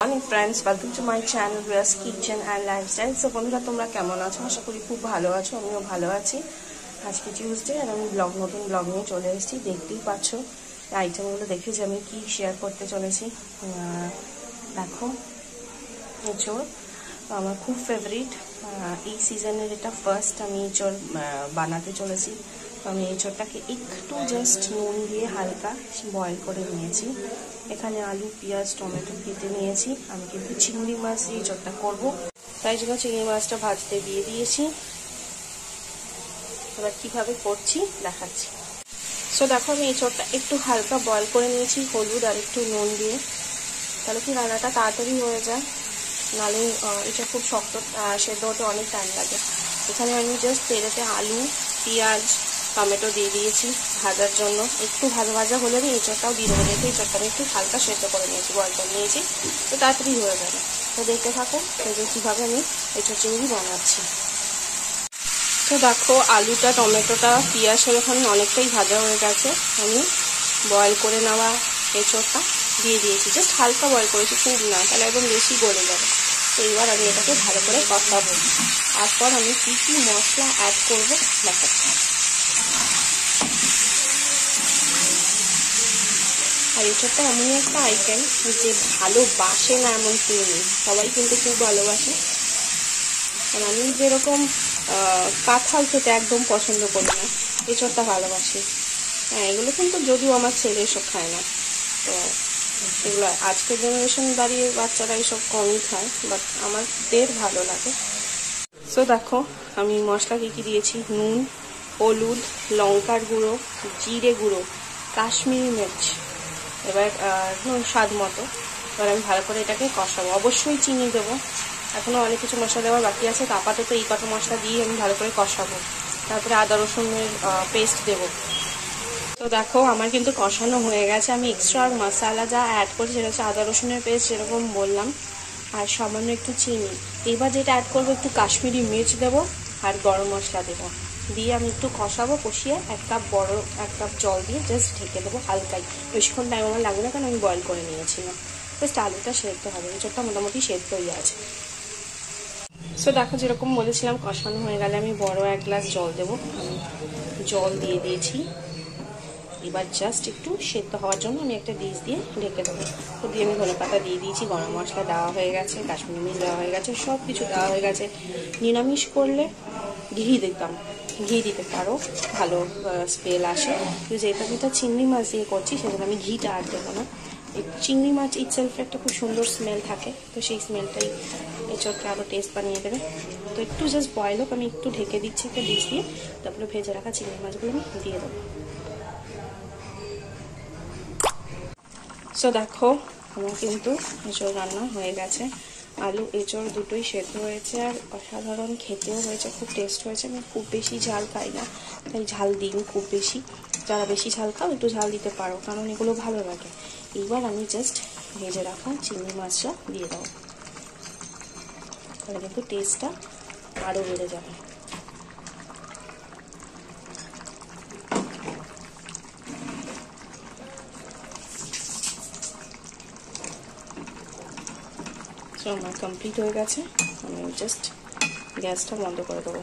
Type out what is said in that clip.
Morning friends, welcome to my channel Riya's kitchen and lifestyle. So বন্ধুরা, তোমরা কেমন আছো? আশা করি খুব ভালো আছো, আমিও ভালো আছি। আজকে টিউসডে আর আমি নতুন ব্লগ নিয়ে চলে এসেছি। দেখতেই পাচ্ছ আইটেমগুলো দেখে যে আমি কি শেয়ার করতে চলেছি। দেখো, এঁচড় আমার খুব ফেভারিট। এই সিজনের এটা ফার্স্ট আমি এঁচড় বানাতে চলেছি। আমি এঁচড়টাকে একটু জাস্ট নুন দিয়ে হালকা বয়েল করে নিয়েছি। এখানে আলু, পেঁয়াজ, টমেটো কেটে নিয়েছি। আমি কিন্তু চিংড়ি মাছ দিয়ে এঁচড়টা করবো, তাই জন্য চিংড়ি মাছটা ভাজতে দিয়ে দিয়েছি। এবার কিভাবে করছি দেখাচ্ছি। সো দেখো, আমি এঁচড়টা একটু হালকা বয়েল করে নিয়েছি হলুদ আর একটু নুন দিয়ে, তাহলে কি রান্নাটা তাড়াতাড়ি হয়ে যায়। নাহলে এটা খুব শক্ত, সেদ্ধ হতে অনেক টাইম লাগে। এখানে আমি জাস্ট তেলেতে আলু, পেঁয়াজ, টমেটো দিয়ে দিয়েছি ভাজার জন্য। একটু ভাজা ভাজা হলে আমি এঁচড়টাও দিয়ে দেবো। দেখে এঁচড়টা আমি একটু হালকা সেদ্ধ করে নিয়েছি, বয়েল করে নিয়েছি, তো তাড়াতাড়ি হয়ে যাবে। তো দেখতে থাকো যে কীভাবে আমি এঁচড় চিংড়ি বানাচ্ছি। তো দেখো, আলুটা, টমেটোটা, পেঁয়াজ এখন অনেকটাই ভাজা হয়ে গেছে। আমি বয়েল করে নেওয়া এঁচড়টা দিয়ে দিয়েছি, জাস্ট হালকা বয়েল করেছি, খুব না, তাহলে একদম বেশি গলে যাবে। তো এবার আমি এটাকে ভালো করে কষাবো। তারপর আমি কী কী মশলা অ্যাড করবো দেখাচ্ছি। আর এঁচড়টা এমনই একটা আইটেম যে ভালোবাসে না এমন কেউ নেই, সবাই কিন্তু খুব ভালোবাসে। আর আমি যেরকম কাঁঠাল খেতে একদম পছন্দ করি না, এঁচড়টা ভালোবাসি। হ্যাঁ, এগুলো কিন্তু যদিও আমার ছেলে এসব খায় না, তো এগুলো আজকের জেনারেশন দাঁড়িয়ে বাচ্চারা এসব কমই খায়, বাট আমাদের ভালো লাগে। সো দেখো, আমি মশলা কী কী দিয়েছি: নুন, হলুদ, লঙ্কার গুঁড়ো, জিরে গুঁড়ো, কাশ্মীরি মির্চ, এবার স্বাদ মতো। এবার আমি ভালো করে এটাকে কষাবো। অবশ্যই চিনি দেবো, এখনও অনেক কিছু মশলা দেওয়ার বাকি আছে। তো আপাতত এই কটা মশলা দিয়ে আমি ভালো করে কষাবো। তারপরে আদা রসুনের পেস্ট দেবো। তো দেখো, আমার কিন্তু কষানো হয়ে গেছে। আমি এক্সট্রা মশলা যা অ্যাড করছি সেটা হচ্ছে আদা রসুনের পেস্ট, যেরকম বললাম, আর সামান্য একটু চিনি। এবার যেটা অ্যাড করবো, একটু কাশ্মীরি মির্চ দেবো আর গরম মশলা দেবো। দিয়ে আমি একটু কষাবো, কষিয়ে এক কাপ জল দিয়ে জাস্ট ঢেকে দেবো হালকাই। বেশিক্ষণ টাইম আমার লাগবে না, কারণ আমি বয়েল করে নিয়েছিলাম। জাস্ট আলুটা সেদ্ধ হবে, এঁচড়টা মোটামুটি সেদ্ধই আছে। সো দেখো, যেরকম বলেছিলাম, কষানো হয়ে গেলে আমি বড় 1 গ্লাস জল দেবো। আমি জল দিয়ে দিয়েছি। এবার জাস্ট একটু সেদ্ধ হওয়ার জন্য আমি একটা ডিশ দিয়ে ঢেকে দেবো। তো দিয়ে আমি ধনে পাতা দিয়ে দিয়েছি, গরম মশলা দেওয়া হয়ে গেছে, কাশ্মীরি মির্চ দেওয়া হয়ে গেছে, সব কিছু দেওয়া হয়ে গেছে। নিরামিষ করলে ঘি দিতে পারো, ভালো স্মেল আসে। কিন্তু যেহেতু আমি এটা চিংড়ি মাছ দিয়ে করছি, সেজন্য আমি ঘিটা আর দেবো না। চিংড়ি মাছ ইটসেলফে একটা খুব সুন্দর স্মেল থাকে, তো সেই স্মেলটাই এঁচড়কে আরও টেস্ট বানিয়ে দেবে। তো একটু জাস্ট বয়েল হোক, আমি একটু ঢেকে দিচ্ছি একটা ডিশ দিয়ে। তারপরে ভেজে রাখা চিংড়ি মাছগুলো আমি দিয়ে দেবো। সো দেখো, আমার কিন্তু এঁচড় রান্না হয়ে গেছে। আলু এঁচড় দুটোই সেদ্ধ হয়েছে, আর অসাধারণ খেতেও হয়েছে, খুব টেস্ট হয়েছে। আমি খুব বেশি ঝাল খাই না, তাই ঝাল দিই খুব বেশি। যারা বেশি ঝাল খাও, একটু ঝাল দিতে পারো, কারণ এগুলো ভালো লাগে। এইবার আমি জাস্ট ভেজে রাখা চিংড়ি মাছটা দিয়ে দেবো, তাহলে কিন্তু টেস্টটা আরও বেড়ে যাবে। সো আমার কমপ্লিট হয়ে গেছে, আমি জাস্ট গ্যাসটা বন্ধ করে দেবো।